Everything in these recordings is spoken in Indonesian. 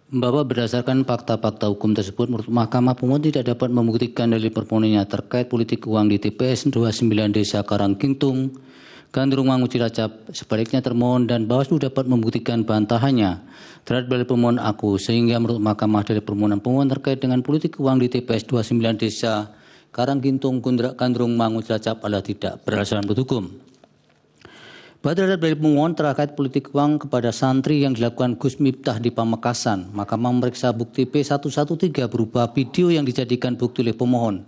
Bapak berdasarkan fakta-fakta hukum tersebut, menurut Mahkamah Pemohon tidak dapat membuktikan dalil permohonannya terkait politik uang di TPS 29 Desa Karanggintung, Gandrung Mangu Cilacap. Sebaliknya termohon dan Bawaslu dapat membuktikan bantahannya terhadap dalil pemohon aku, sehingga menurut Mahkamah dalil permohonan pemohon terkait dengan politik uang di TPS 29 Desa Karanggintung, Gandrung Mangu Cilacap adalah tidak berdasarkan menurut hukum. Terhadap dalil pemohon terkait politik uang kepada santri yang dilakukan Gus Miftah di Pamekasan, Mahkamah memeriksa bukti P113 berupa video yang dijadikan bukti oleh pemohon.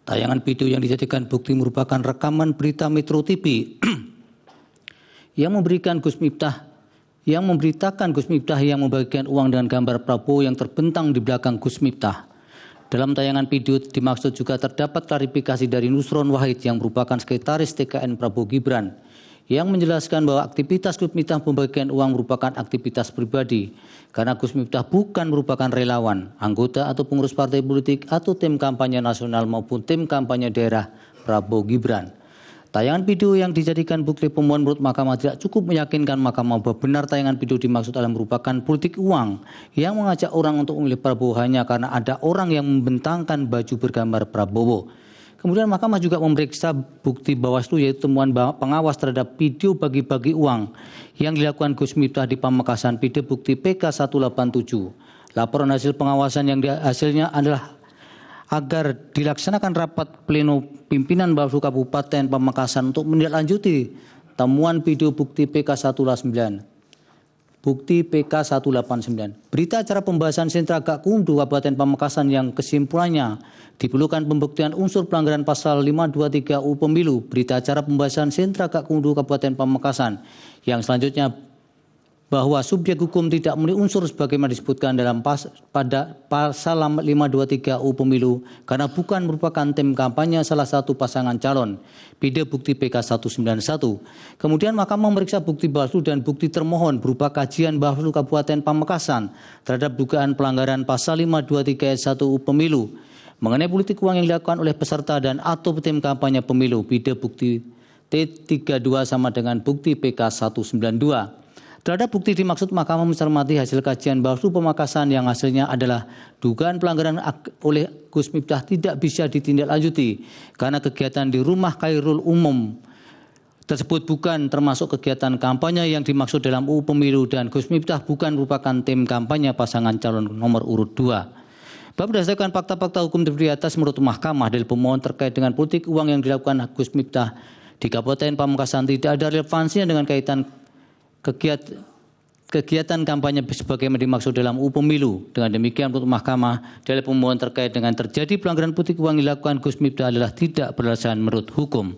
Tayangan video yang dijadikan bukti merupakan rekaman berita Metro TV yang memberitakan Gus Miftah yang membagikan uang dengan gambar Prabowo yang terbentang di belakang Gus Miftah. Dalam tayangan video dimaksud juga terdapat klarifikasi dari Nusron Wahid yang merupakan sekretaris TKN Prabowo Gibran, yang menjelaskan bahwa aktivitas Gus Miftah membagikan uang merupakan aktivitas pribadi karena Gus Miftah bukan merupakan relawan, anggota atau pengurus partai politik atau tim kampanye nasional maupun tim kampanye daerah Prabowo Gibran. Tayangan video yang dijadikan bukti pemohon menurut Mahkamah tidak cukup meyakinkan Mahkamah bahwa benar tayangan video dimaksud adalah merupakan politik uang yang mengajak orang untuk memilih Prabowo hanya karena ada orang yang membentangkan baju bergambar Prabowo. Kemudian Mahkamah juga memeriksa bukti Bawaslu yaitu temuan pengawas terhadap video bagi-bagi uang yang dilakukan Gus Miftah di Pamekasan, video bukti PK187. Laporan hasil pengawasan yang hasilnya adalah agar dilaksanakan rapat pleno pimpinan Bawaslu Kabupaten Pamekasan untuk menindaklanjuti temuan video bukti PK189. Bukti PK189. Berita acara pembahasan sentra Gakumdu Kabupaten Pamekasan yang kesimpulannya diperlukan pembuktian unsur pelanggaran pasal 523 UU Pemilu. Berita acara pembahasan sentra Gakumdu Kabupaten Pamekasan yang selanjutnya bahwa subjek hukum tidak memenuhi unsur sebagaimana disebutkan dalam pada pasal 523 UU Pemilu karena bukan merupakan tim kampanye salah satu pasangan calon. Video bukti PK191. Kemudian Mahkamah memeriksa bukti Bawaslu dan bukti termohon berupa kajian Bawaslu Kabupaten Pamekasan terhadap dugaan pelanggaran pasal 523 ayat 1 UU Pemilu mengenai politik uang yang dilakukan oleh peserta dan atau tim kampanye pemilu. Video bukti T32 sama dengan bukti PK192. Terhadap bukti dimaksud Mahkamah mencermati hasil kajian Bawaslu Pamekasan yang hasilnya adalah dugaan pelanggaran oleh Gus Miftah tidak bisa ditindaklanjuti karena kegiatan di rumah Khairul Umum tersebut bukan termasuk kegiatan kampanye yang dimaksud dalam UU Pemilu dan Gus Miftah bukan merupakan tim kampanye pasangan calon nomor urut 2. Berdasarkan fakta-fakta hukum di atas menurut Mahkamah dalil pemohon terkait dengan politik uang yang dilakukan Gus Miftah di Kabupaten Pamekasan tidak ada relevansinya dengan kaitan kegiatan kampanye sebagaimana dimaksud dalam UU Pemilu. Dengan demikian menurut Mahkamah dalil pemohon terkait dengan terjadi pelanggaran politik uang yang dilakukan Gus Miftah adalah tidak berdasarkan menurut hukum.